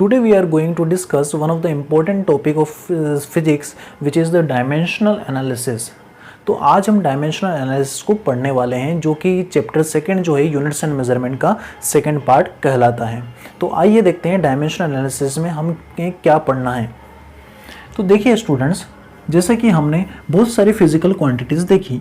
Today we are going to discuss one of the important topic of physics which is the dimensional analysis. तो आज हम dimensional analysis को पढ़ने वाले हैं जो कि चैप्टर सेकंड जो है यूनिट्स एंड मेजरमेंट का सेकंड पार्ट कहलाता है। तो आइए देखते हैं डायमेंशनल एनालिसिस में हमें क्या पढ़ना है। तो देखिए स्टूडेंट्स, जैसे कि हमने बहुत सारी फिजिकल क्वांटिटीज़ देखी,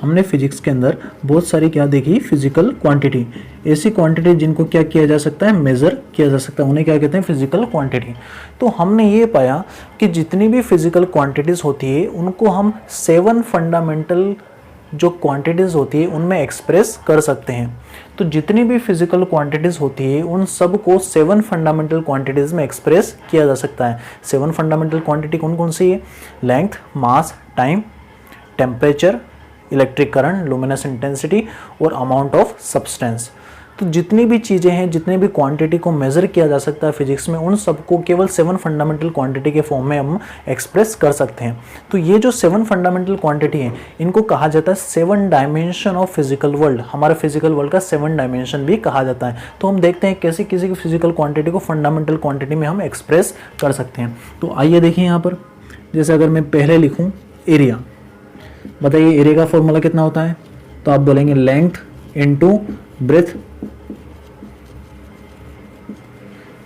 हमने फिजिक्स के अंदर बहुत सारी क्या देखी, फिजिकल क्वांटिटी, ऐसी क्वांटिटी जिनको क्या किया जा सकता है, मेज़र किया जा सकता है, उन्हें क्या कहते हैं, फिजिकल क्वांटिटी। तो हमने ये पाया कि जितनी भी फिजिकल क्वांटिटीज़ होती है उनको हम 7 फंडामेंटल जो क्वांटिटीज़ होती है उनमें एक्सप्रेस कर सकते हैं। तो जितनी भी फिजिकल क्वांटिटीज़ होती है उन सब को 7 फंडामेंटल क्वांटिटीज़ में एक्सप्रेस किया जा सकता है। 7 फंडामेंटल क्वांटिटी कौन कौन सी है? Length, mass, time, temperature, electric current, luminous intensity और अमाउंट ऑफ सब्सटेंस। तो जितनी भी चीज़ें हैं, जितने भी क्वांटिटी को मेज़र किया जा सकता है फिजिक्स में, उन सबको केवल 7 फंडामेंटल क्वांटिटी के फॉर्म में हम एक्सप्रेस कर सकते हैं। तो ये जो 7 फंडामेंटल क्वांटिटी है इनको कहा जाता है 7 डायमेंशन ऑफ फिजिकल वर्ल्ड। हमारे फिजिकल वर्ल्ड का 7 डायमेंशन भी कहा जाता है। तो हम देखते हैं कैसे किसी की फिजिकल क्वांटिटी को फंडामेंटल क्वांटिटी में हम एक्सप्रेस कर सकते हैं। तो आइए देखिए यहाँ पर, जैसे अगर मैं पहले लिखूँ एरिया, बताइए एरिया का फॉर्मूला कितना होता है? तो आप बोलेंगे लेंथ इनटू ब्रेथ।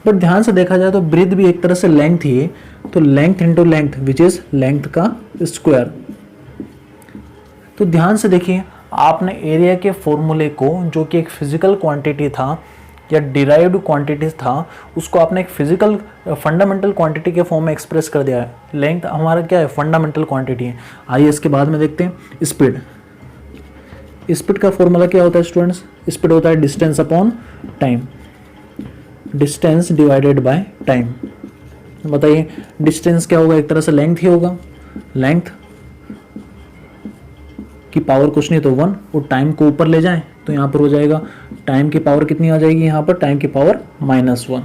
बट ध्यान से देखा जाए तो ब्रेथ भी एक तरह से लेंथ ही है, तो length into length which is length का स्क्वायर। तो ध्यान से देखिए, आपने एरिया के फॉर्मूले को, जो कि एक फिजिकल क्वांटिटी था या डिराइव्ड क्वांटिटी था, उसको आपने एक फिजिकल फंडामेंटल क्वांटिटी के फॉर्म में एक्सप्रेस कर दिया है। लेंथ हमारा क्या है? फंडामेंटल क्वांटिटी है। आइए इसके बाद में देखते हैं स्पीड। स्पीड का फॉर्मूला क्या होता है स्टूडेंट्स? स्पीड होता है distance upon time, distance divided by time. बताइए डिस्टेंस क्या होगा? एक तरह से लेंथ ही होगा। लेंथ की पावर कुछ नहीं तो 1, और टाइम को ऊपर ले जाएं तो यहाँ पर हो जाएगा टाइम की पावर कितनी आ जाएगी? यहाँ पर टाइम की पावर -1।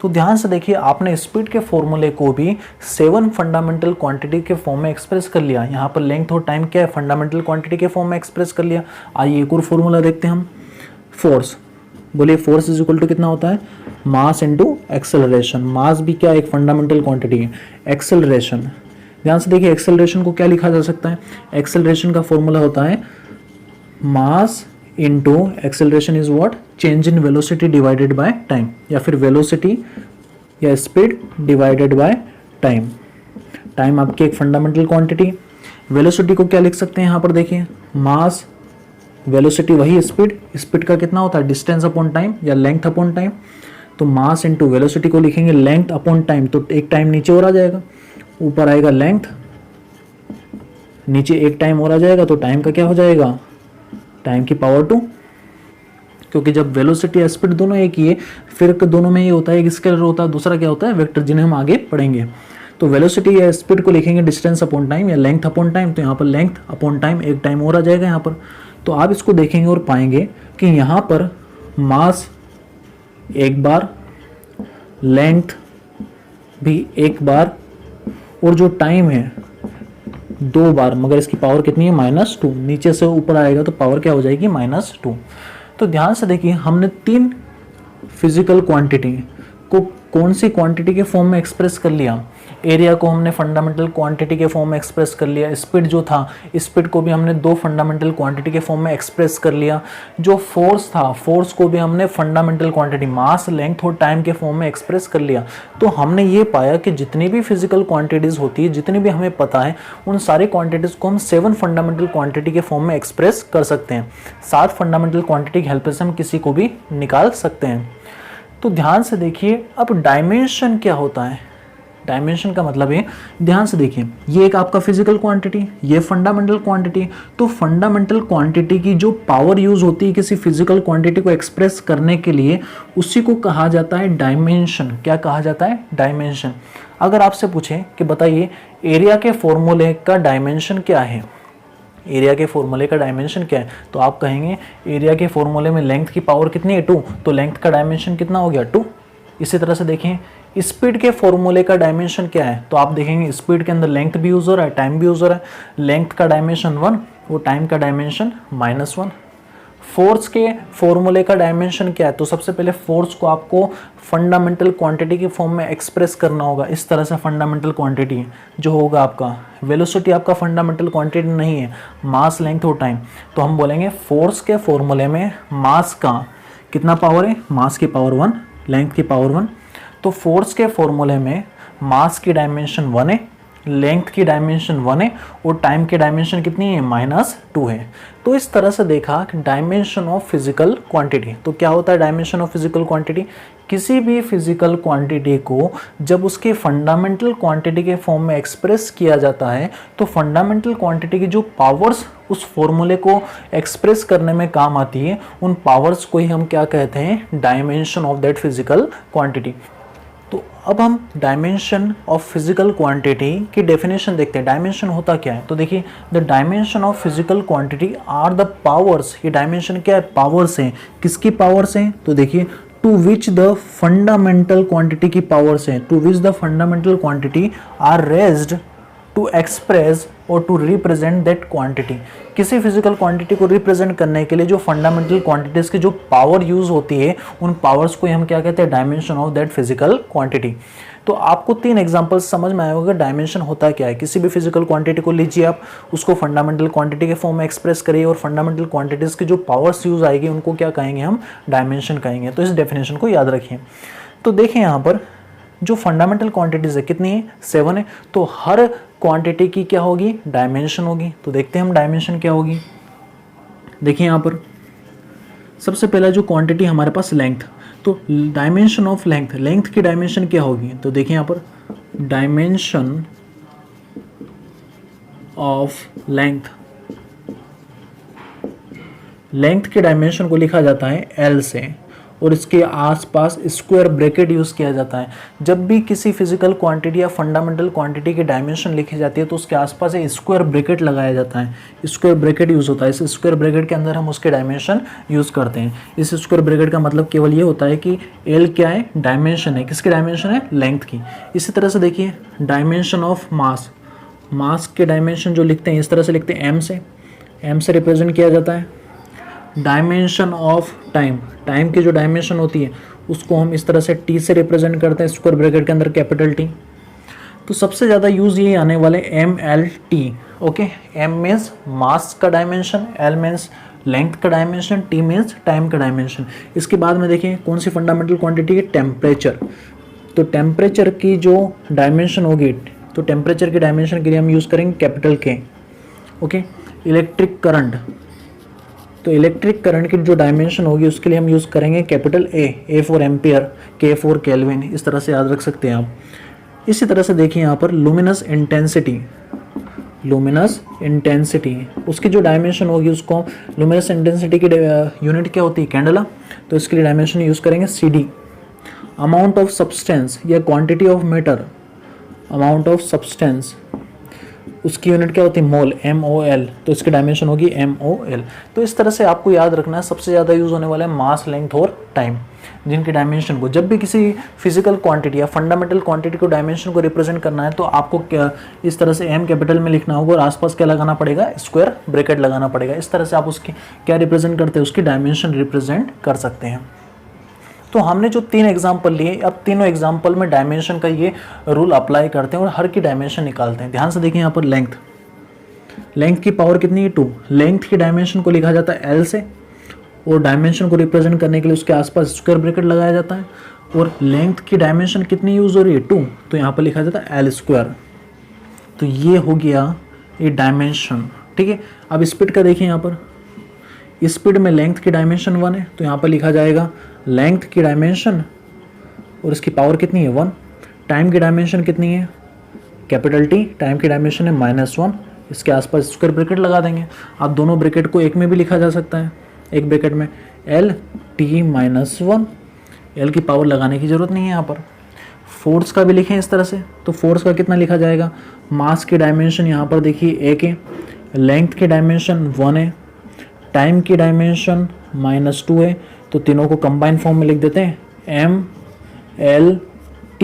तो ध्यान से देखिए, आपने स्पीड के फॉर्मूले को भी 7 फंडामेंटल क्वांटिटी के फॉर्म में एक्सप्रेस कर लिया। यहाँ पर लेंथ और टाइम क्या है? फंडामेंटल क्वांटिटी के फॉर्म में एक्सप्रेस कर लिया। आइए एक और फॉर्मूला देखते हैं हम। फोर्स, बोलिए फोर्स इज इक्वल टू कितना होता है? Mass into acceleration. मास भी क्या एक फंडामेंटल क्वांटिटी है। एक्सेलरेशन, ध्यान से देखिए, एक्सेलरेशन को क्या लिखा जा सकता है? एक्सेलरेशन का फॉर्मूला होता है mass into acceleration is what? Change in velocity divided by time, या फिर वेलोसिटी या speed divided by time. Time आपकी एक फंडामेंटल क्वांटिटी। वेलोसिटी को क्या लिख सकते हैं यहाँ पर? देखिए मास, वेलोसिटी वही स्पीड, स्पीड का कितना होता है? डिस्टेंस अपॉन टाइम या लेंथ अपॉन टाइम। तो मास इंटू वेलोसिटी को लिखेंगे लेंथ अपॉन टाइम, तो एक टाइम नीचे और आ जाएगा, ऊपर आएगा लेंथ, नीचे एक टाइम और आ जाएगा, तो टाइम का क्या हो जाएगा? टाइम की पावर 2। क्योंकि जब वेलोसिटी या स्पीड दोनों एक ही है, फिर दोनों में ये होता है, एक स्केलर होता है, दूसरा क्या होता है? वेक्टर, जिन्हें हम आगे पढ़ेंगे। तो वेलोसिटी या स्पीड को लिखेंगे डिस्टेंस अपॉन टाइम या लेंथ अपॉन टाइम, तो यहाँ पर लेंथ अपॉन टाइम, एक टाइम और आ जाएगा यहाँ पर। तो आप इसको देखेंगे और पाएंगे कि यहाँ पर मास एक बार, लेंथ भी एक बार, और जो टाइम है 2 बार, मगर इसकी पावर कितनी है? -2। नीचे से ऊपर आएगा तो पावर क्या हो जाएगी? -2। तो ध्यान से देखिए, हमने 3 फिजिकल क्वांटिटी को कौन सी क्वांटिटी के फॉर्म में एक्सप्रेस कर लिया? एरिया को हमने फंडामेंटल क्वांटिटी के फॉर्म में एक्सप्रेस कर लिया। स्पीड जो था, स्पीड को भी हमने 2 फंडामेंटल क्वांटिटी के फॉर्म में एक्सप्रेस कर लिया। जो फोर्स था, फोर्स को भी हमने फंडामेंटल क्वांटिटी, मास, लेंथ और टाइम के फॉर्म में एक्सप्रेस कर लिया। तो हमने ये पाया कि जितनी भी फिजिकल क्वांटिटीज़ होती है, जितनी भी हमें पता है, उन सारी क्वांटिटीज़ को हम 7 फंडामेंटल क्वांटिटी के फॉर्म में एक्सप्रेस कर सकते हैं। 7 फंडामेंटल क्वांटिटी की हेल्प से हम किसी को भी निकाल सकते हैं। तो ध्यान से देखिए, अब डायमेंशन क्या होता है? डायमेंशन का मतलब है, ध्यान से देखिए, ये एक आपका फिजिकल क्वांटिटी, ये फंडामेंटल क्वांटिटी। तो फंडामेंटल क्वांटिटी की जो पावर यूज होती है किसी फिजिकल क्वांटिटी को एक्सप्रेस करने के लिए, उसी को कहा जाता है डायमेंशन। क्या कहा जाता है? डायमेंशन। अगर आपसे पूछें कि बताइए एरिया के फॉर्मूले का डायमेंशन क्या है, एरिया के फॉर्मूले का डायमेंशन क्या है, तो आप कहेंगे एरिया के फॉर्मूले में लेंथ की पावर कितनी है? 2, तो लेंथ का डायमेंशन कितना हो गया? 2। इसी तरह से देखें स्पीड के फॉर्मूले का डायमेंशन क्या है, तो आप देखेंगे स्पीड के अंदर लेंथ भी यूज हो रहा है, टाइम भी यूज हो रहा है। लेंथ का डायमेंशन 1 और टाइम का डायमेंशन -1। फोर्स के फॉर्मूले का डायमेंशन क्या है? तो सबसे पहले फोर्स को आपको फंडामेंटल क्वांटिटी के फॉर्म में एक्सप्रेस करना होगा। इस तरह से फंडामेंटल क्वांटिटी जो होगा आपका, वेलोसिटी आपका फंडामेंटल क्वांटिटी नहीं है, मास, लेंथ और टाइम। तो हम बोलेंगे फोर्स के फॉर्मूले में मास का कितना पावर है? मास की पावर 1, लेंथ की पावर 1। तो फोर्स के फॉर्मूले में मास की डायमेंशन 1 है, लेंथ की डायमेंशन 1 है और टाइम की डायमेंशन कितनी है? -2 है। तो इस तरह से देखा कि डायमेंशन ऑफ फिजिकल क्वांटिटी। तो क्या होता है डायमेंशन ऑफ फिजिकल क्वांटिटी? किसी भी फिजिकल क्वांटिटी को जब उसके फंडामेंटल क्वांटिटी के फॉर्म में एक्सप्रेस किया जाता है तो फंडामेंटल क्वांटिटी की जो पावर्स उस फॉर्मूले को एक्सप्रेस करने में काम आती है, उन पावर्स को ही हम क्या कहते हैं? Dimension of that physical quantity. तो अब हम डायमेंशन ऑफ फिजिकल क्वांटिटी की डेफिनेशन देखते हैं। डायमेंशन होता क्या है? तो देखिए, the dimension of physical quantity are the powers. ये डायमेंशन क्या है? पावर्स हैं। किसकी पावर्स हैं? तो देखिए, to which the fundamental quantity की पावर्स हैं, to which the fundamental quantity are raised to express और टू रिप्रेजेंट दैट क्वांटिटी। किसी फिजिकल क्वांटिटी को रिप्रेजेंट करने के लिए जो फंडामेंटल क्वांटिटीज की जो पावर यूज होती है, उन पावर्स को हम क्या कहते हैं? Dimension of that physical quantity. तो आपको 3 एग्जांपल्स समझ में आया होगा डायमेंशन होता क्या है। किसी भी फिजिकल क्वांटिटी को लीजिए आप, उसको फंडामेंटल क्वांटिटी के फॉर्म में एक्सप्रेस करिए और फंडामेंटल क्वांटिटीज की जो पावर्स यूज आएगी उनको क्या कहेंगे? हम डायमेंशन कहेंगे। तो इस डेफिनेशन को याद रखिए। तो देखें यहाँ पर जो फंडामेंटल क्वांटिटीज है कितनी है? 7 है। तो हर क्वांटिटी की क्या होगी? डायमेंशन होगी। तो देखते हैं हम डायमेंशन क्या होगी। देखिए यहाँ पर सबसे पहला जो क्वांटिटी हमारे पास लेंथ, तो डायमेंशन ऑफ लेंथ, लेंथ की डायमेंशन क्या होगी? तो देखिए यहाँ पर डायमेंशन ऑफ लेंथ, लेंथ के डायमेंशन को लिखा जाता है L से और इसके आसपास स्क्वायर ब्रैकेट यूज किया जाता है। जब भी किसी फिजिकल क्वांटिटी या फंडामेंटल क्वांटिटी की डायमेंशन लिखी जाती है तो उसके आसपास एक स्क्वायर ब्रैकेट लगाया जाता है, स्क्वायर ब्रैकेट यूज होता है। इस स्क्वायर ब्रैकेट के अंदर हम उसके डायमेंशन यूज करते हैं। इस स्क्वायर ब्रैकेट का मतलब केवल ये होता है कि L क्या है? डायमेंशन है। किसकी डायमेंशन है? लेंथ की। इसी तरह से देखिए डायमेंशन ऑफ मास, मास के डायमेंशन जो लिखते हैं इस तरह से लिखते हैं, M से रिप्रेजेंट किया जाता है। डायमेंशन ऑफ टाइम, टाइम की जो डायमेंशन होती है उसको हम इस तरह से T से रिप्रेजेंट करते हैं, स्क्वायर ब्रैकेट के अंदर कैपिटल T। तो सबसे ज़्यादा यूज ये आने वाले MLT। Okay, M means mass का डायमेंशन, L मीन्स लेंथ का डायमेंशन, T मीन्स टाइम का डायमेंशन। इसके बाद में देखिए कौन सी फंडामेंटल क्वांटिटी है? टेम्परेचर। तो टेम्परेचर की जो डायमेंशन होगी, तो टेम्परेचर की डायमेंशन के लिए हम यूज़ करेंगे capital K। Okay, electric current, तो इलेक्ट्रिक करंट की जो डायमेंशन होगी उसके लिए हम यूज़ करेंगे capital A for ampere, K for kelvin. इस तरह से याद रख सकते हैं आप। इसी तरह से देखिए यहाँ पर लुमिनस इंटेंसिटी, लुमिनस इंटेंसिटी उसकी जो डायमेंशन होगी उसको, लुमिनस इंटेंसिटी की यूनिट क्या होती है? कैंडला। तो इसके लिए डायमेंशन यूज़ करेंगे CD। अमाउंट ऑफ सब्सटेंस या quantity of matter, amount of substance उसकी यूनिट क्या होती है? मोल, MOL। तो इसकी डायमेंशन होगी MOL। तो इस तरह से आपको याद रखना है सबसे ज़्यादा यूज़ होने वाला है मास, लेंथ और टाइम, जिनकी डायमेंशन को जब भी किसी फिजिकल क्वांटिटी या फंडामेंटल क्वांटिटी को डायमेंशन को रिप्रेजेंट करना है तो आपको क्या इस तरह से M कैपिटल में लिखना होगा और आसपास क्या लगाना पड़ेगा? स्क्वायर ब्रैकेट लगाना पड़ेगा। इस तरह से आप उसकी क्या रिप्रेजेंट करते हैं? उसकी डायमेंशन रिप्रेजेंट कर सकते हैं। तो हमने जो 3 एग्जाम्पल लिए, अब तीनों एग्जाम्पल में डायमेंशन का ये रूल अप्लाई करते हैं और हर की डायमेंशन निकालते हैं। ध्यान से देखिए यहाँ पर लेंथ, लेंथ की पावर कितनी है? 2। लेंथ की डायमेंशन को लिखा जाता है L से और डायमेंशन को रिप्रेजेंट करने के लिए उसके आसपास स्क्वायर ब्रैकेट लगाया जाता है। और लेंथ की डायमेंशन कितनी यूज हो रही है? 2, तो यहाँ पर लिखा जाता है L स्क्वायर। तो ये हो गया ये डायमेंशन। ठीक है, अब स्पीड का देखिए यहाँ पर, स्पीड में लेंथ की डायमेंशन 1 है तो यहाँ पर लिखा जाएगा लेंथ की डायमेंशन और इसकी पावर कितनी है? 1। टाइम की डायमेंशन कितनी है? Capital T। टाइम की डायमेंशन है -1। इसके आसपास स्क्वायर ब्रैकेट लगा देंगे। आप दोनों ब्रैकेट को एक में भी लिखा जा सकता है, एक ब्रैकेट में LT-1। L की पावर लगाने की जरूरत नहीं है यहाँ पर। फोर्स का भी लिखें इस तरह से, तो फोर्स का कितना लिखा जाएगा? मास की डायमेंशन यहाँ पर देखिए 1 है, लेंथ की डायमेंशन 1 है, टाइम की डायमेंशन -2 है। तो तीनों को कंबाइन फॉर्म में लिख देते हैं MLT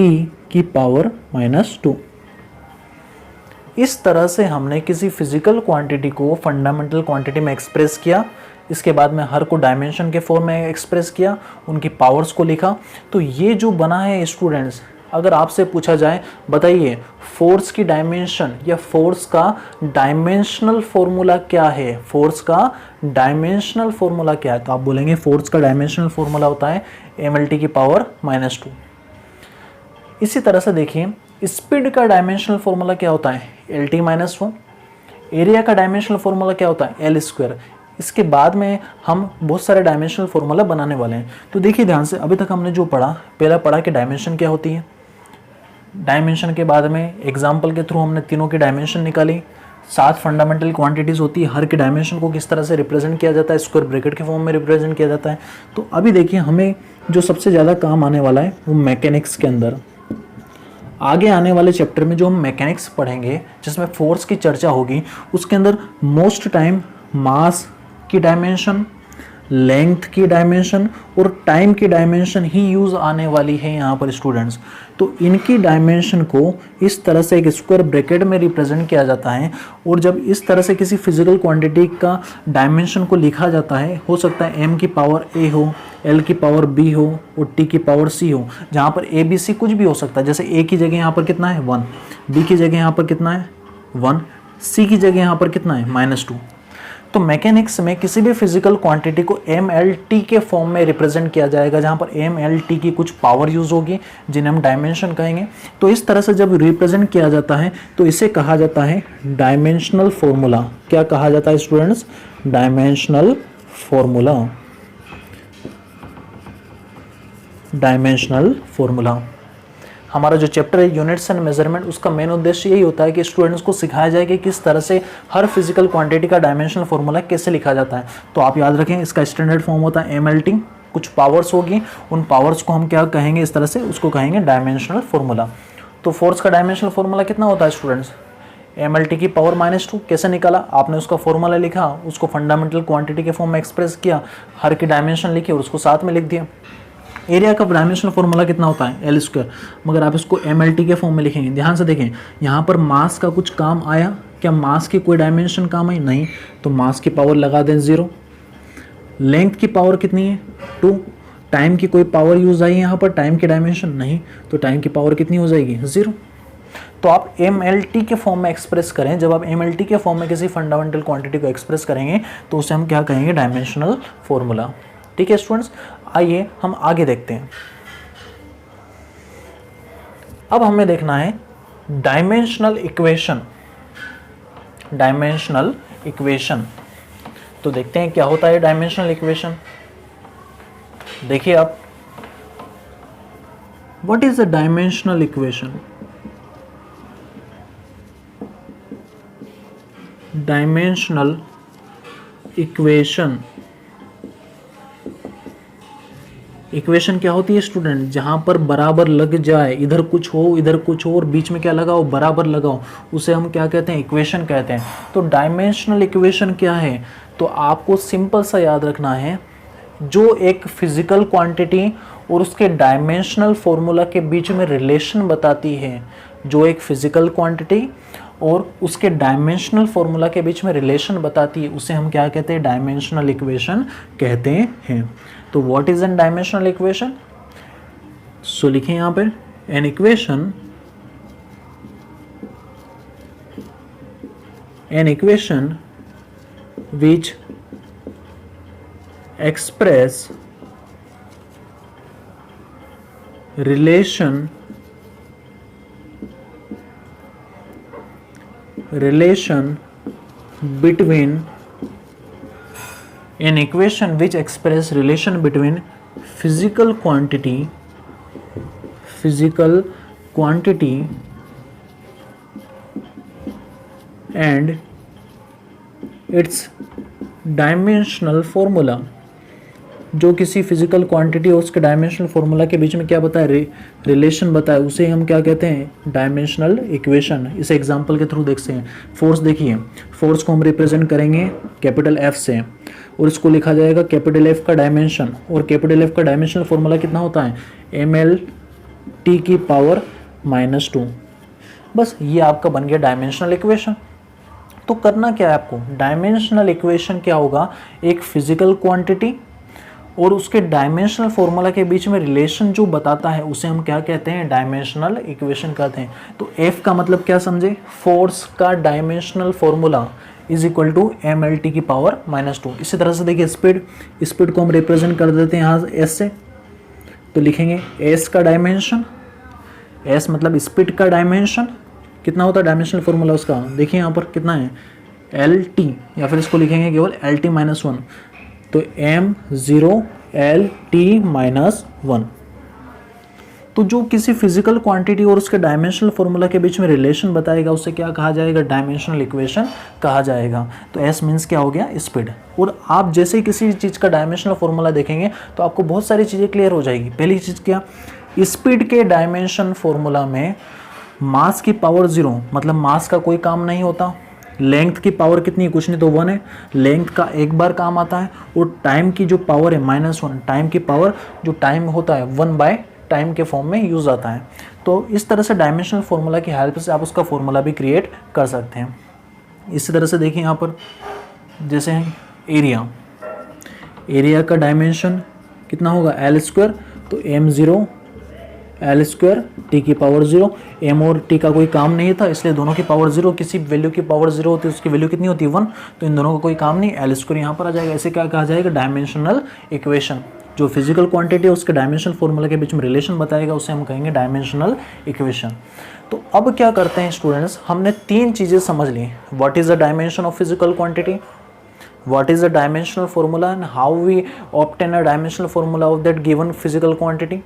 की पावर -2। इस तरह से हमने किसी फिजिकल क्वांटिटी को फंडामेंटल क्वांटिटी में एक्सप्रेस किया। इसके बाद में हर को डायमेंशन के फॉर्म में एक्सप्रेस किया, उनकी पावर्स को लिखा। तो ये जो बना है स्टूडेंट्स, अगर आपसे पूछा जाए बताइए फोर्स की डायमेंशन या फोर्स का डायमेंशनल फॉर्मूला क्या है, फोर्स का डायमेंशनल फॉर्मूला क्या है, तो आप बोलेंगे फोर्स का डायमेंशनल फॉर्मूला होता है mLT की पावर -2। इसी तरह से देखिए स्पीड का डायमेंशनल फॉर्मूला क्या होता है LT -1। एरिया का डायमेंशनल फॉर्मूला क्या होता है L²। इसके बाद में हम बहुत सारे डायमेंशनल फॉर्मूला बनाने वाले हैं। तो देखिए ध्यान से, अभी तक हमने जो पढ़ा, पहला पढ़ा कि डायमेंशन क्या होती है, डायमेंशन के बाद में एग्जाम्पल के थ्रू हमने तीनों की डायमेंशन निकाली। 7 फंडामेंटल क्वांटिटीज़ होती है, हर के डायमेंशन को किस तरह से रिप्रेजेंट किया जाता है, स्क्वायर ब्रैकेट के फॉर्म में रिप्रेजेंट किया जाता है। तो अभी देखिए हमें जो सबसे ज़्यादा काम आने वाला है वो मैकेनिक्स के अंदर, आगे आने वाले चैप्टर में जो हम मैकेनिक्स पढ़ेंगे जिसमें फोर्स की चर्चा होगी, उसके अंदर मोस्ट टाइम मास की डायमेंशन, लेंथ की डायमेंशन और टाइम की डायमेंशन ही यूज़ आने वाली है यहाँ पर स्टूडेंट्स। तो इनकी डायमेंशन को इस तरह से एक स्क्वायर ब्रैकेट में रिप्रेजेंट किया जाता है। और जब इस तरह से किसी फिजिकल क्वांटिटी का डायमेंशन को लिखा जाता है, हो सकता है m की पावर a हो, l की पावर b हो और t की पावर c हो, जहाँ पर a b c कुछ भी हो सकता है। जैसे a की जगह यहाँ पर कितना है 1, b की जगह यहाँ पर कितना है 1, c की जगह यहाँ पर कितना है -2। तो मैकेनिक्स में किसी भी फिजिकल क्वांटिटी को mLT के फॉर्म में रिप्रेजेंट किया जाएगा, जहां पर mLT की कुछ पावर यूज होगी जिन्हें हम डायमेंशन कहेंगे। तो इस तरह से जब रिप्रेजेंट किया जाता है तो इसे कहा जाता है डायमेंशनल फॉर्मूला। क्या कहा जाता है students? Dimensional formula. Dimensional formula हमारा जो चैप्टर है यूनिट्स एंड मेजरमेंट, उसका मेन उद्देश्य यही होता है कि स्टूडेंट्स को सिखाया जाए कि किस तरह से हर फिजिकल क्वांटिटी का डायमेंशनल फॉर्मूला कैसे लिखा जाता है। तो आप याद रखें इसका स्टैंडर्ड फॉर्म होता है mLT, कुछ पावर्स होगी, उन पावर्स को हम क्या कहेंगे इस तरह से, उसको कहेंगे डायमेंशनल फॉर्मूला। तो फोर्स का डायमेंशनल फॉर्मूला कितना होता है स्टूडेंट्स? mLT की पावर -2। कैसे निकाला? आपने उसका फॉर्मूला लिखा, उसको फंडामेंटल क्वांटिटी के फॉर्म में एक्सप्रेस किया, हर की डायमेंशन लिखी और उसको साथ में लिख दिया। एरिया का डायमेंशनल फॉर्मूला कितना होता है L², मगर आप इसको mLT के फॉर्म में लिखेंगे। ध्यान से देखें, यहाँ पर मास का कुछ काम आया क्या? मास की कोई डायमेंशन काम आई? नहीं, तो मास की पावर लगा दें 0। लेंथ की पावर कितनी है 2। टाइम की कोई पावर यूज आई यहाँ पर? टाइम की डायमेंशन नहीं, तो टाइम की पावर कितनी हो जाएगी 0। तो आप mLT के फॉर्म में एक्सप्रेस करें, जब आप mLT के फॉर्म में किसी फंडामेंटल क्वांटिटी को एक्सप्रेस करेंगे तो उसे हम क्या कहेंगे? Dimensional formula. ठीक है स्टूडेंट्स, आइए हम आगे देखते हैं। अब हमें देखना है डायमेंशनल इक्वेशन। डायमेंशनल इक्वेशन, तो देखते हैं क्या होता है डायमेंशनल इक्वेशन। देखिए आप, what is the dimensional equation? Dimensional equation, equation क्या होती है स्टूडेंट? जहां पर बराबर लग जाए, इधर कुछ हो इधर कुछ हो और बीच में क्या लगाओ? बराबर लगाओ, उसे हम क्या कहते हैं? इक्वेशन कहते हैं। तो डायमेंशनल इक्वेशन क्या है? तो आपको सिंपल सा याद रखना है, जो एक फिजिकल क्वांटिटी और उसके डायमेंशनल फॉर्मूला के बीच में रिलेशन बताती है, जो एक फिजिकल क्वांटिटी और उसके डायमेंशनल फॉर्मूला के बीच में रिलेशन बताती है, उसे हम क्या कहते हैं? डायमेंशनल इक्वेशन कहते हैं। तो what is an dimensional equation? So लिखें यहां पर, an equation which express relation between, an equation which express relation between physical quantity and its dimensional formula. जो किसी फिजिकल क्वांटिटी और उसके डायमेंशनल फॉर्मूला के बीच में क्या बताए? रिलेशन बताए, उसे हम क्या कहते हैं? Dimensional equation. इसे एग्जांपल के थ्रू देखते हैं। फोर्स देखिए, फोर्स को हम रिप्रेजेंट करेंगे कैपिटल F से और इसको लिखा जाएगा कैपिटल F का डायमेंशन, और कैपिटल F का डायमेंशनल फॉर्मूला कितना होता है? mLT की पावर -2। बस ये आपका बन गया डायमेंशनल इक्वेशन। तो करना क्या है आपको, डायमेंशनल इक्वेशन क्या होगा, एक फिजिकल क्वांटिटी और उसके डायमेंशनल फॉर्मूला के बीच में रिलेशन जो बताता है उसे हम क्या कहते हैं, डायमेंशनल इक्वेशन कहते हैं। तो F का मतलब क्या समझे, फोर्स का dimensional formula is equal to mlt की पावर -2। इसी तरह से देखिए स्पीड को हम रिप्रेजेंट कर देते हैं यहाँ S से, तो लिखेंगे S का डायमेंशन, S मतलब स्पीड का डायमेंशन कितना होता है, डायमेंशनल फॉर्मूला उसका देखिए यहाँ पर कितना है, LT, या फिर इसको लिखेंगे केवल LT -1, तो m0LT -1। तो जो किसी फिजिकल क्वांटिटी और उसके डायमेंशनल फॉर्मूला के बीच में रिलेशन बताएगा उसे क्या कहा जाएगा, डायमेंशनल इक्वेशन कहा जाएगा। तो S मीन्स क्या हो गया, स्पीड। और आप जैसे ही किसी चीज़ का डायमेंशनल फॉर्मूला देखेंगे तो आपको बहुत सारी चीज़ें क्लियर हो जाएगी। पहली चीज़ क्या, स्पीड के डायमेंशन फॉर्मूला में मास की पावर 0 मतलब मास का कोई काम नहीं होता, लेंथ की पावर कितनी है, कुछ नहीं तो 1 है, लेंथ का एक बार काम आता है, और टाइम की जो पावर है -1, टाइम की पावर जो टाइम होता है 1 टाइम के फॉर्म में यूज आता है। तो इस तरह से डायमेंशनल फॉर्मूला की हेल्प से आप उसका फॉर्मूला भी क्रिएट कर सकते हैं। इसी तरह से देखिए यहाँ पर जैसे एरिया का डायमेंशन कितना होगा, L², तो m0 L² t की पावर 0, m और t का कोई काम नहीं था इसलिए दोनों की पावर 0, किसी वैल्यू की पावर 0 होती है उसकी वैल्यू कितनी होती है 1, तो इन दोनों का कोई काम नहीं, L² यहाँ पर आ जाएगा। इसे क्या कहा जाएगा, डायमेंशनल इक्वेशन। जो फिजिकल क्वांटिटी है उसके डायमेंशनल फॉर्मूला के बीच में रिलेशन बताएगा उसे हम कहेंगे डायमेंशनल इक्वेशन। तो अब क्या करते हैं स्टूडेंट्स, हमने 3 चीज़ें समझ ली, what is the dimension of physical quantity, what is the dimensional formula and how we obtain a dimensional formula of that given physical quantity,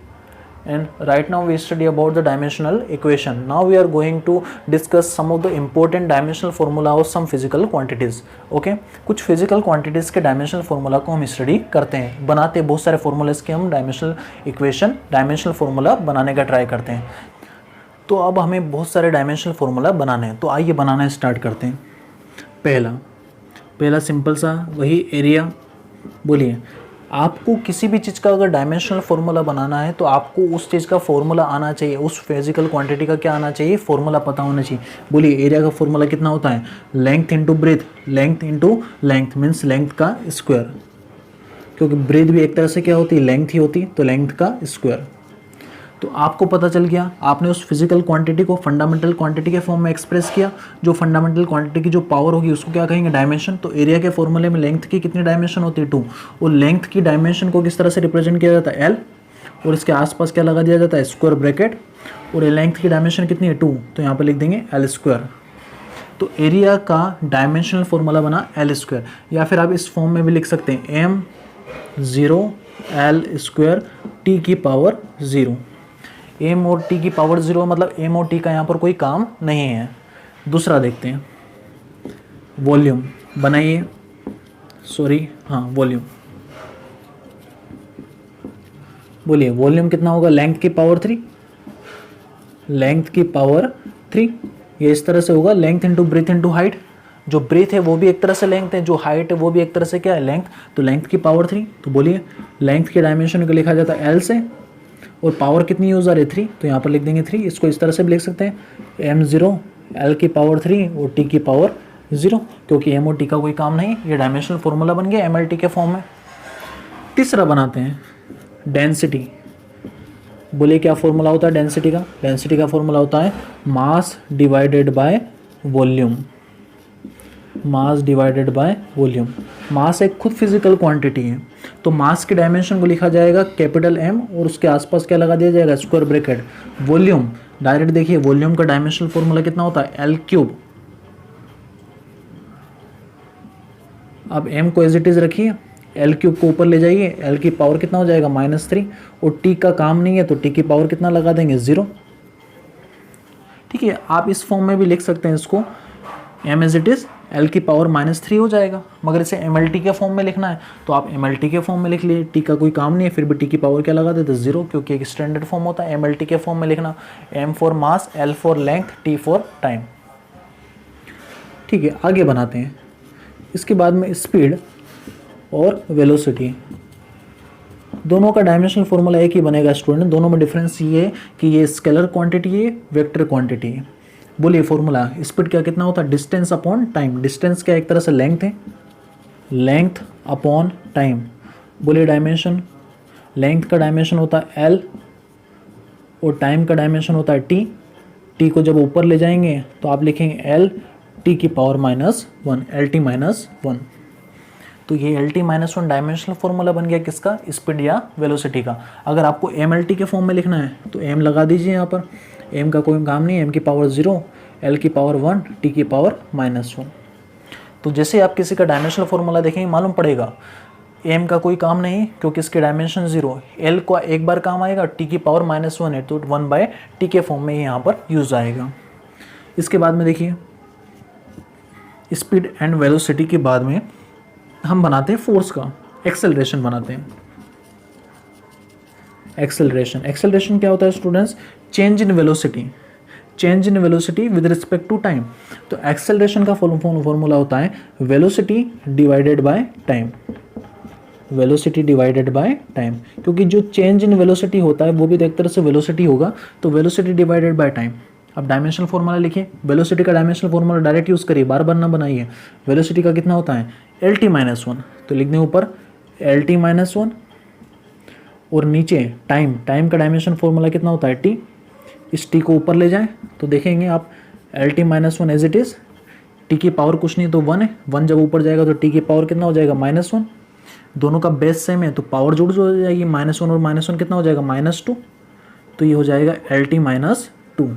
and right now we study about the dimensional equation. Now we are going to discuss some of the important dimensional formula of some physical quantities. Okay, कुछ physical quantities के dimensional formula को हम study करते हैं, बनाते हैं बहुत सारे formulas के हम dimensional equation dimensional formula बनाने का try करते हैं। तो अब हमें बहुत सारे dimensional formula बनाने हैं, तो आइए बनाना स्टार्ट करते हैं। पहला सिंपल सा वही एरिया। बोलिए, आपको किसी भी चीज़ का अगर डायमेंशनल फार्मूला बनाना है तो आपको उस चीज़ का फार्मूला आना चाहिए, उस फिजिकल क्वांटिटी का क्या आना चाहिए, फार्मूला पता होना चाहिए। बोलिए, एरिया का फार्मूला कितना होता है, length into breadth, length into length means length का स्क्वायर, क्योंकि ब्रेथ भी एक तरह से क्या होती है, लेंथ ही होती, तो लेंथ का स्क्वायर। तो आपको पता चल गया, आपने उस फिजिकल क्वांटिटी को फंडामेंटल क्वांटिटी के फॉर्म में एक्सप्रेस किया। जो फंडामेंटल क्वांटिटी की जो पावर होगी उसको क्या कहेंगे, डायमेंशन। तो एरिया के फॉर्मूले में लेंथ की कितनी डायमेंशन होती है, 2, और लेंथ की डायमेंशन को किस तरह से रिप्रेजेंट किया जाता है, L, और इसके आसपास क्या लगा दिया जाता है, स्क्वायर ब्रैकेट, और लेंथ की डायमेंशन कितनी है, 2, तो यहाँ पर लिख देंगे L²। तो एरिया का डायमेंशनल फॉर्मूला बना L², या फिर आप इस फॉर्म में भी लिख सकते हैं m0 L² t की पावर 0। m और t की पावर 0 मतलब m और t का यहाँ पर कोई काम नहीं है। दूसरा देखते हैं, वॉल्यूम बनाइए, वॉल्यूम। बोलिए, वॉल्यूम कितना होगा, लेंथ की पावर 3, लेंथ की पावर 3, ये इस तरह से होगा, length into breadth into height. जो ब्रेथ है वो भी एक तरह से लेंथ है, जो हाइट है वो भी एक तरह से क्या है, लेंथ, तो लेंथ की पावर 3। तो बोलिए, लेंथ के डायमेंशन को लिखा जाता है L से, और पावर कितनी यूज आ रही है, 3, तो यहाँ पर लिख देंगे 3। इसको इस तरह से भी लिख सकते हैं m0 L की पावर 3 और t की पावर 0, क्योंकि m और t का कोई काम नहीं, ये डायमेंशनल फॉर्मूला बन गया mlt के फॉर्म में। तीसरा बनाते हैं, डेंसिटी। बोलिए, क्या फॉर्मूला होता है डेंसिटी का, डेंसिटी का फॉर्मूला होता है mass divided by volume, mass divided by volume. Mass एक खुद फिजिकल क्वांटिटी है, तो मास के डायमेंशन को लिखा जाएगा कैपिटल M, और उसके आसपास क्या लगा दिया जाएगा, स्क्वायर ब्रैकेट। वॉल्यूम डायरेक्ट देखिए, वॉल्यूम का डायमेंशनल फॉर्मूला कितना होता है, L³। अब M को एज इट इज रखिए, L³ को ऊपर ले जाइए, L की पावर कितना हो जाएगा, -3, और T का काम नहीं है तो T की पावर कितना लगा देंगे, 0। ठीक है, आप इस फॉर्म में भी लिख सकते हैं इसको, M as it is, L की पावर -3 हो जाएगा। मगर इसे MLT के फॉर्म में लिखना है तो आप MLT के फॉर्म में लिख लिए, T का कोई काम नहीं है, फिर भी T की पावर क्या लगा देते, 0, क्योंकि एक स्टैंडर्ड फॉर्म होता है MLT के फॉर्म में लिखना, M for mass, L for length, T for time. ठीक है, आगे बनाते हैं। इसके बाद में स्पीड और वेलोसिटी, दोनों का डायमेंशनल फॉर्मूला एक ही बनेगा स्टूडेंट। दोनों में डिफरेंस ये है कि ये स्केलर क्वांटिटी है, वेक्टर क्वांटिटी है। बोलिए फॉर्मूला, स्पीड क्या कितना होता है, डिस्टेंस अपॉन टाइम। डिस्टेंस क्या एक तरह से लेंथ है, लेंथ अपॉन टाइम। बोलिए डायमेंशन, लेंथ का डायमेंशन होता है एल और टाइम का डायमेंशन होता है टी। टी को जब ऊपर ले जाएंगे तो आप लिखेंगे एल टी की पावर -1, एल टी -1। तो ये एल टी -1 डायमेंशनल फॉर्मूला बन गया किसका, स्पीड या वेलोसिटी का। अगर आपको एम एल टी के फॉर्म में लिखना है तो एम लगा दीजिए यहाँ पर, एम का कोई काम नहीं, एम की पावर 0, एल की पावर 1, टी की पावर -1। तो जैसे आप किसी का डायमेंशनल फॉर्मूला देखेंगे मालूम पड़ेगा एम का कोई काम नहीं क्योंकि इसके डायमेंशन 0, एल को एक बार काम आएगा, टी की पावर -1 है तो 1/t के फॉर्म में यहाँ पर यूज आएगा। इसके बाद में देखिए स्पीड एंड वेलोसिटी के बाद में हम बनाते हैं फोर्स का, एक्सेलरेशन बनाते हैं। एक्सेलरेशन, एक्सेलरेशन क्या होता है students, change in velocity, change in velocity with respect to time. तो एक्सेलरेशन का फॉर्मूला होता है velocity divided by time, velocity divided by time, क्योंकि जो चेंज इन वेलोसिटी होता है वो भी एक तरह से वेलोसिटी होगा, तो वेलोसिटी डिवाइडेड बाय टाइम। अब डायमेंशनल फॉर्मूला लिखिए, वेलोसिटी का डायमेंशनल फॉर्मूला डायरेक्ट यूज करिए, बार बार ना बनाइए। वेलोसिटी का कितना होता है एल टी -1, तो लिख दें ऊपर एल टी -1 और नीचे टाइम, टाइम का डायमेंशन फॉर्मूला कितना होता है टी। इस टी को ऊपर ले जाएं तो देखेंगे आप L T -1 as it is, T की पावर कुछ नहीं तो 1 है, 1 जब ऊपर जाएगा तो टी की पावर कितना हो जाएगा -1, दोनों का बेस सेम है तो पावर जुड़ हो जाएगी, -1 और -1 कितना हो जाएगा -2, तो ये हो जाएगा एल टी -2।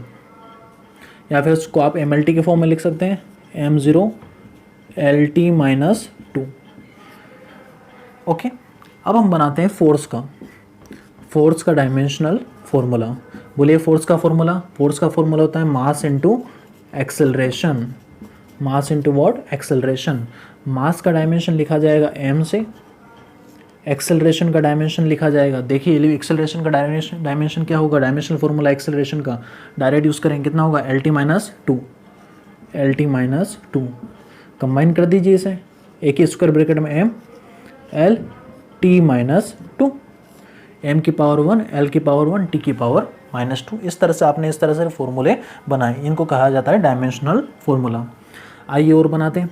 या फिर उसको आप एम एल टी के फॉर्म में लिख सकते हैं m0 एल टी -2। ओके, अब हम बनाते हैं फोर्स का, फोर्स का डायमेंशनल फॉर्मूला। बोलिए फोर्स का फॉर्मूला, फोर्स का फॉर्मूला होता है mass into acceleration, mass into what, acceleration. Mass का डायमेंशन लिखा जाएगा m से, एक्सेलरेशन का डायमेंशन लिखा जाएगा, देखिए एक्सेलरेशन का डायमेंशन क्या होगा, डायमेंशनल फॉर्मूला एक्सेलरेशन का डायरेक्ट यूज़ करेंगे, कितना होगा L T -2, L T -2। Combine कर दीजिए इसे, एक ही स्क्वायर ब्रैकेट में m एल टी -2, m की पावर 1, एल की पावर 1, टी की पावर -2। इस तरह से आपने इस तरह से फॉर्मूले बनाए, इनको कहा जाता है डायमेंशनल फॉर्मूला। आइए और बनाते हैं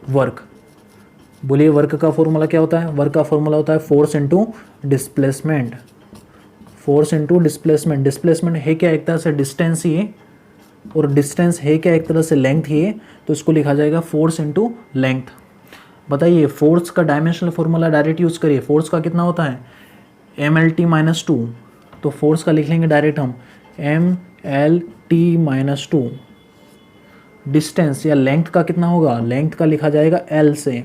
वर्क। बोलिए वर्क का फॉर्मूला क्या होता है, वर्क का फॉर्मूला होता है force into displacement, force into displacement. Displacement है क्या एक तरह से डिस्टेंस ही है, और डिस्टेंस है क्या एक तरह से लेंथ ही है, तो इसको लिखा जाएगा फोर्स इनटू लेंथ। बताइए फोर्स का डायमेंशनल फॉर्मूला डायरेक्ट यूज़ करिए, फोर्स का कितना होता है एम एल टी -2, तो फोर्स का लिख लेंगे डायरेक्ट हम एम एल टी -2। डिस्टेंस या लेंथ का कितना होगा, लेंथ का लिखा जाएगा एल से।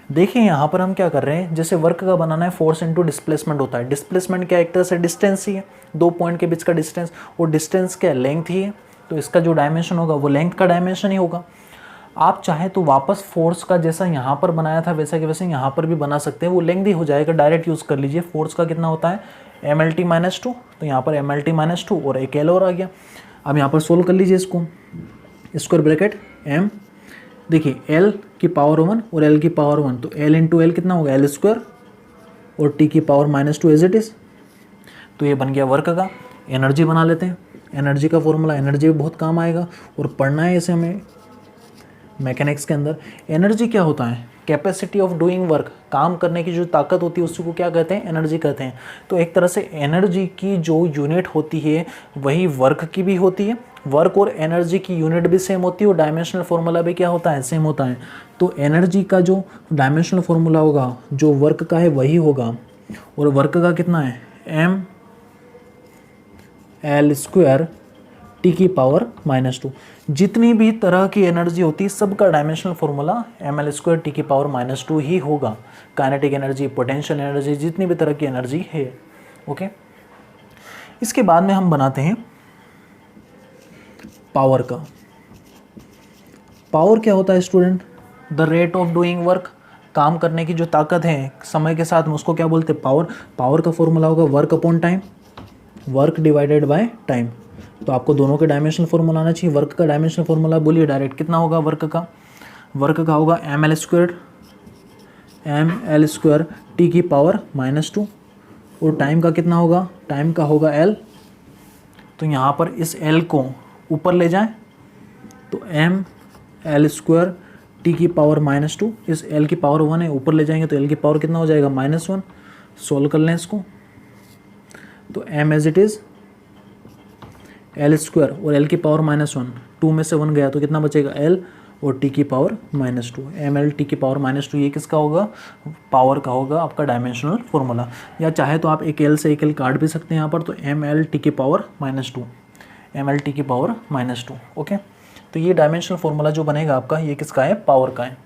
देखिए यहाँ पर हम क्या कर रहे हैं, जैसे वर्क का बनाना है फोर्स इनटू डिस्प्लेसमेंट होता है, डिस्प्लेसमेंट क्या एक तरह से डिस्टेंस ही है, दो पॉइंट के बीच का डिस्टेंस, और डिस्टेंस क्या लेंथ ही है, तो इसका जो डायमेंशन होगा वो लेंथ का डायमेंशन ही होगा। आप चाहे तो वापस फोर्स का जैसा यहाँ पर बनाया था वैसा कि वैसे यहाँ पर भी बना सकते हैं, वो लेंथ ही हो जाएगा, डायरेक्ट यूज़ कर लीजिए। फोर्स का कितना होता है एम एल टी -2, तो यहाँ पर एम एल टी -2 और एक एल और आ गया। अब यहाँ पर सोल्व कर लीजिए इसको, स्क्वायर ब्रैकेट एम, देखिए एल की पावर 1 और एल की पावर 1, तो एल इंटू एल कितना होगा एल स्क्वायर, और टी की पावर -2 एज इट इज़। तो ये बन गया वर्क का। एनर्जी बना लेते हैं, एनर्जी का फॉर्मूला, एनर्जी भी बहुत काम आएगा और पढ़ना है इसे हमें मैकेनिक्स के अंदर। एनर्जी क्या होता है, कैपेसिटी ऑफ डूइंग वर्क, काम करने की जो ताकत होती है उसको क्या कहते हैं, एनर्जी कहते हैं। तो एक तरह से एनर्जी की जो यूनिट होती है वही वर्क की भी होती है, वर्क और एनर्जी की यूनिट भी सेम होती है, और डायमेंशनल फॉर्मूला भी क्या होता है, सेम होता है। तो एनर्जी का जो डायमेंशनल फॉर्मूला होगा जो वर्क का है वही होगा, और वर्क का कितना है एम एल स्क्वायर टी की पावर -2। जितनी भी तरह की एनर्जी होती है सबका dimensional formula M L square T की पावर -2 ही होगा। काइनेटिक एनर्जी, पोटेंशियल एनर्जी, जितनी भी तरह की एनर्जी है। ओके, इसके बाद में हम बनाते हैं पावर का। पावर क्या होता है student, the rate of doing work, काम करने की जो ताकत है समय के साथ में उसको क्या बोलते हैं, पावर। पावर का फॉर्मूला होगा work upon time, work divided by time. तो आपको दोनों के डायमेंशनल फॉर्मूला आना चाहिए। वर्क का डायमेंशनल फॉर्मूला बोलिए डायरेक्ट, कितना होगा वर्क का, वर्क का होगा एम एल स्क्वायर टी की पावर -2, और टाइम का कितना होगा, टाइम का होगा एल, तो यहाँ पर इस एल को ऊपर ले जाएं तो एम एल स्क्वायर टी की पावर -2, इस एल की पावर 1 है, ऊपर ले जाएंगे तो एल की पावर कितना हो जाएगा -1। सोल्व कर लें इसको तो M as it is L square और एल की पावर -1, 2 में से 1 गया तो कितना बचेगा एल और टी की पावर -2, एम एल टी की पावर -2। ये किसका होगा? पावर का होगा आपका डायमेंशनल फॉर्मूला। या चाहे तो आप एक एल से एक एल काट भी सकते हैं यहाँ पर, तो एम एल टी की पावर -2, एम एल टी की पावर -2। ओके, तो ये डायमेंशनल फॉर्मूला जो बनेगा आपका, ये किसका है? पावर का है।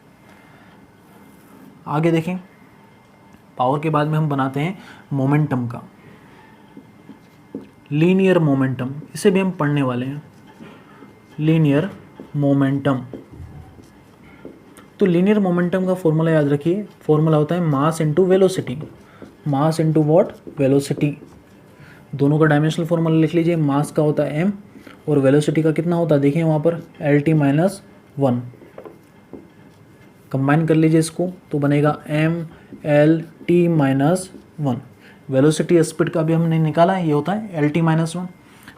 आगे देखें, पावर के बाद में हम बनाते हैं मोमेंटम का, लीनियर मोमेंटम, इसे भी हम पढ़ने वाले हैं, लीनियर मोमेंटम। तो लीनियर मोमेंटम का फॉर्मूला याद रखिए, फॉर्मूला होता है mass into velocity, mass into what? Velocity. दोनों का डायमेंशनल फॉर्मूला लिख लीजिए, मास का होता है m और वेलोसिटी का कितना होता है? देखिए वहाँ पर LT-1, कंबाइन कर लीजिए इसको तो बनेगा MLT-1। वेलोसिटी स्पीड का भी हमने निकाला है, ये होता है LT-1,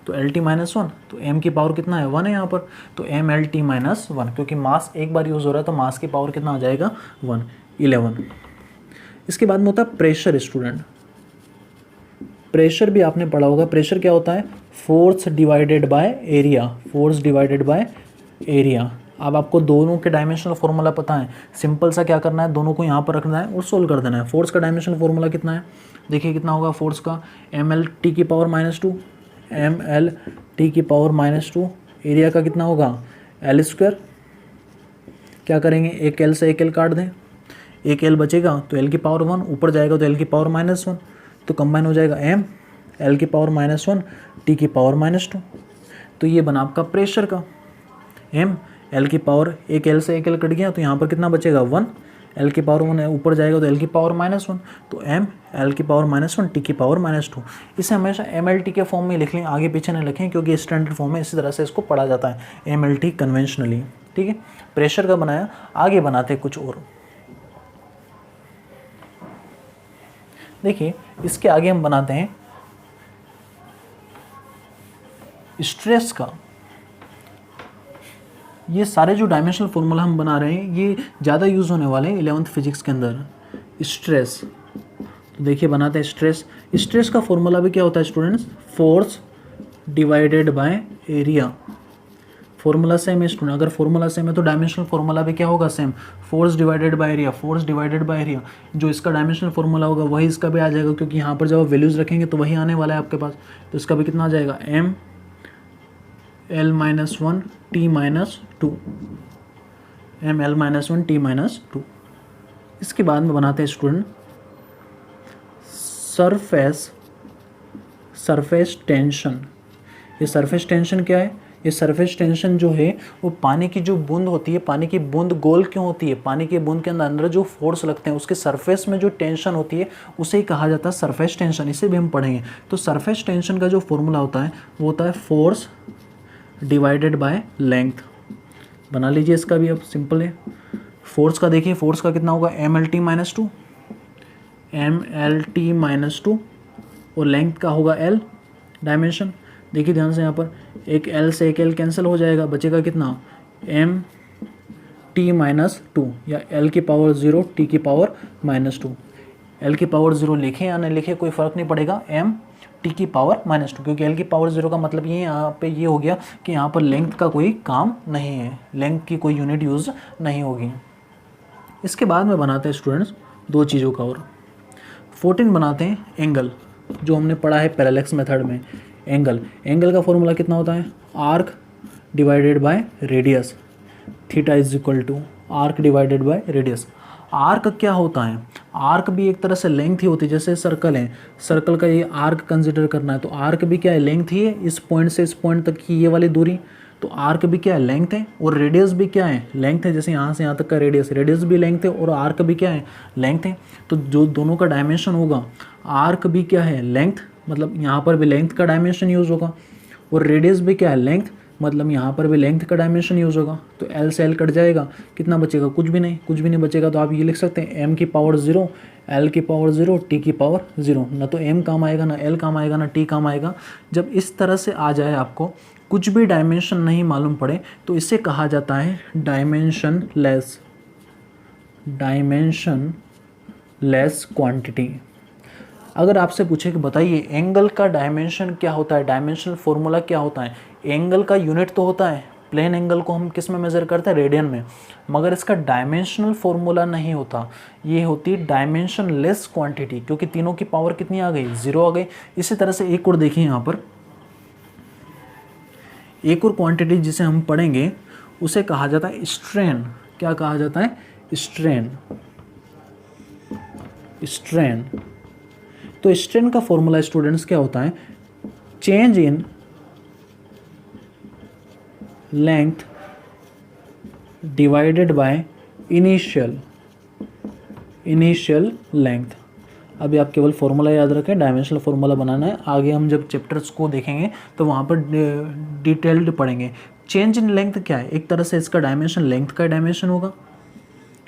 तो LT-1 तो m की पावर कितना है? 1 है यहाँ पर, तो MLT-1, क्योंकि मास एक बार यूज़ हो रहा है तो मास की पावर कितना आ जाएगा? 1, 11। इसके बाद में होता है प्रेशर। स्टूडेंट, प्रेशर भी आपने पढ़ा होगा। प्रेशर क्या होता है? Force divided by area, force divided by area. अब आपको दोनों के डायमेंशनल फॉर्मूला पता है, सिंपल सा क्या करना है, दोनों को यहाँ पर रखना है और सोल्व कर देना है। फोर्स का डायमेंशनल फॉर्मूला कितना है? देखिए कितना होगा फोर्स का, MLT की पावर -2, MLT की पावर -2। एरिया का कितना होगा? L square. क्या करेंगे, एक L से एक L काट दें, एक L बचेगा तो L की पावर 1, ऊपर जाएगा तो L की पावर -1, तो कंबाइन हो जाएगा m L की पावर -1 T की पावर -2। तो ये बना आपका प्रेशर का, m L की पावर, एक L से एक L कट गया तो यहाँ पर कितना बचेगा? 1, L की पावर 1 है, ऊपर जाएगा तो L की पावर -1, तो m L की पावर -1 T की पावर -2। इसे हमेशा MLT के फॉर्म में लिख लें, आगे पीछे नहीं लिखें, क्योंकि स्टैंडर्ड फॉर्म में इसी तरह से इसको पढ़ा जाता है, MLT कन्वेंशनली। ठीक है, प्रेशर का बनाया। आगे बनाते कुछ और। देखिए इसके आगे हम बनाते हैं स्ट्रेस का। ये सारे जो डायमेंशनल फॉर्मूला हम बना रहे हैं ये ज़्यादा यूज़ होने वाले हैं 11th फिजिक्स के अंदर। स्ट्रेस, तो देखिए बनाते हैं स्ट्रेस। स्ट्रेस का फॉर्मूला भी क्या होता है students? Force divided by area. Formula same है स्टूडेंट, अगर फॉर्मूला सेम है तो डायमेंशनल फॉर्मूला भी क्या होगा? Same, force divided by area, force divided by area. जो इसका डायमेंशनल फॉर्मूला होगा वही इसका भी आ जाएगा, क्योंकि यहाँ पर जब आप वैल्यूज़ रखेंगे तो वही आने वाला है आपके पास। तो इसका भी कितना आ जाएगा? m L-1 T-2, m L-1 T-2। इसके बाद में बनाते हैं स्टूडेंट सरफेस टेंशन। ये सरफेस टेंशन क्या है? ये सरफेस टेंशन जो है वो पानी की जो बूंद होती है, पानी की बूंद गोल क्यों होती है? पानी की बूंद के अंदर जो फोर्स लगते हैं उसके सरफेस में जो टेंशन होती है उसे ही कहा जाता है सरफेस टेंशन। इसे भी हम पढ़ेंगे। तो सरफेस टेंशन का जो फॉर्मूला होता है वो होता है फोर्स डिवाइडेड बाय लेंथ। बना लीजिए इसका भी, अब सिंपल है। फोर्स का देखिए, फोर्स का कितना होगा? MLT-2, MLT-2 और लेंथ का होगा L डायमेंशन। देखिए ध्यान से, यहाँ पर एक L से एक L कैंसिल हो जाएगा, बचेगा कितना? MT-2 या L की पावर 0 T की पावर -2। L की पावर 0 लिखें या नहीं लिखें कोई फ़र्क नहीं पड़ेगा, T की पावर -2, क्योंकि L की पावर 0 का मतलब ये यहाँ पे ये हो गया कि यहाँ पर लेंथ का कोई काम नहीं है, लेंथ की कोई यूनिट यूज़ नहीं होगी। इसके बाद में बनाते हैं स्टूडेंट्स दो चीज़ों का और। 14 बनाते हैं एंगल, जो हमने पढ़ा है पैरेलैक्स मेथड में। एंगल का फॉर्मूला कितना होता है? Arc divided by radius, theta is equal to arc divided by radius. Arc क्या होता है? आर्क भी एक तरह से लेंथ ही होती है, जैसे सर्कल है, सर्कल का ये आर्क कंसिडर करना है तो आर्क भी क्या है? लेंथ ही है, इस पॉइंट से इस पॉइंट तक की ये वाली दूरी, तो आर्क भी क्या है? लेंथ है। और रेडियस भी क्या है? लेंथ है, जैसे यहाँ से यहाँ तक का रेडियस भी लेंथ है और आर्क भी क्या है? लेंथ है। तो जो दोनों का डायमेंशन होगा, आर्क भी क्या है? लेंथ, मतलब यहाँ पर भी लेंथ का डायमेंशन यूज़ होगा, और रेडियस भी क्या है? लेंथ, मतलब यहाँ पर भी लेंथ का डायमेंशन यूज़ होगा। तो L से L कट जाएगा, कितना बचेगा? कुछ भी नहीं बचेगा। तो आप ये लिख सकते हैं m की पावर 0 एल की पावर 0 टी की पावर 0, ना तो एम काम आएगा, ना एल काम आएगा, ना टी काम आएगा। जब इस तरह से आ जाए, आपको कुछ भी डायमेंशन नहीं मालूम पड़े, तो इसे कहा जाता है डायमेंशन लेस क्वांटिटी। अगर आपसे पूछे कि बताइए एंगल का डायमेंशन क्या होता है, डायमेंशनल फॉर्मूला क्या होता है, एंगल का यूनिट तो होता है, प्लेन एंगल को हम किस में मेज़र करते हैं, रेडियन में, मगर इसका डायमेंशनल फॉर्मूला नहीं होता, ये होती डायमेंशन लेस क्वांटिटी, क्योंकि तीनों की पावर कितनी आ गई, 0 आ गई। इसी तरह से एक और देखिए यहाँ पर, एक और क्वांटिटी जिसे हम पढ़ेंगे उसे कहा जाता है स्ट्रेन। क्या कहा जाता है, स्ट्रेन। तो स्ट्रेन का फॉर्मूला स्टूडेंट्स क्या होता है, change in length divided by initial length. अभी आप केवल फॉर्मूला याद रखें, डायमेंशनल फॉर्मूला बनाना है, आगे हम जब चैप्टर्स को देखेंगे तो वहाँ पर डिटेल्ड पढ़ेंगे। चेंज इन लेंथ क्या है, एक तरह से इसका डायमेंशन लेंथ का डायमेंशन होगा,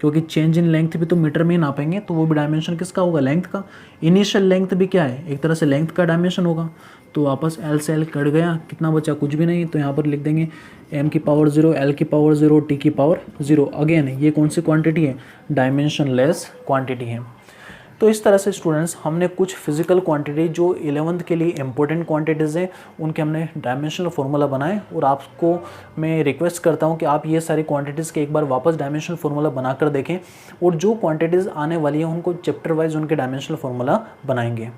क्योंकि चेंज इन लेंथ भी तो मीटर में ही नापेंगे, तो वो भी डायमेंशन किसका होगा, लेंथ का। इनिशियल लेंथ भी क्या है, एक तरह से लेंथ का डायमेंशन होगा। तो वापस एल से एल कट गया, कितना बचा, कुछ भी नहीं, तो यहाँ पर लिख देंगे एम की पावर 0, एल की पावर 0, टी की पावर 0। अगेन ये कौन सी क्वांटिटी है, डायमेंशन लेस क्वांटिटी है। तो इस तरह से स्टूडेंट्स हमने कुछ फिजिकल क्वांटिटी जो 11th के लिए इंपॉर्टेंट क्वांटिटीज़ हैं उनके हमने डायमेंशनल फार्मूला बनाए, और आपको मैं रिक्वेस्ट करता हूं कि आप ये सारी क्वांटिटीज़ के एक बार वापस डायमेंशनल फार्मूला बनाकर देखें, और जो क्वांटिटीज़ आने वाली हैं उनको चैप्टर वाइज उनके डायमेंशनल फार्मूला बनाएंगे।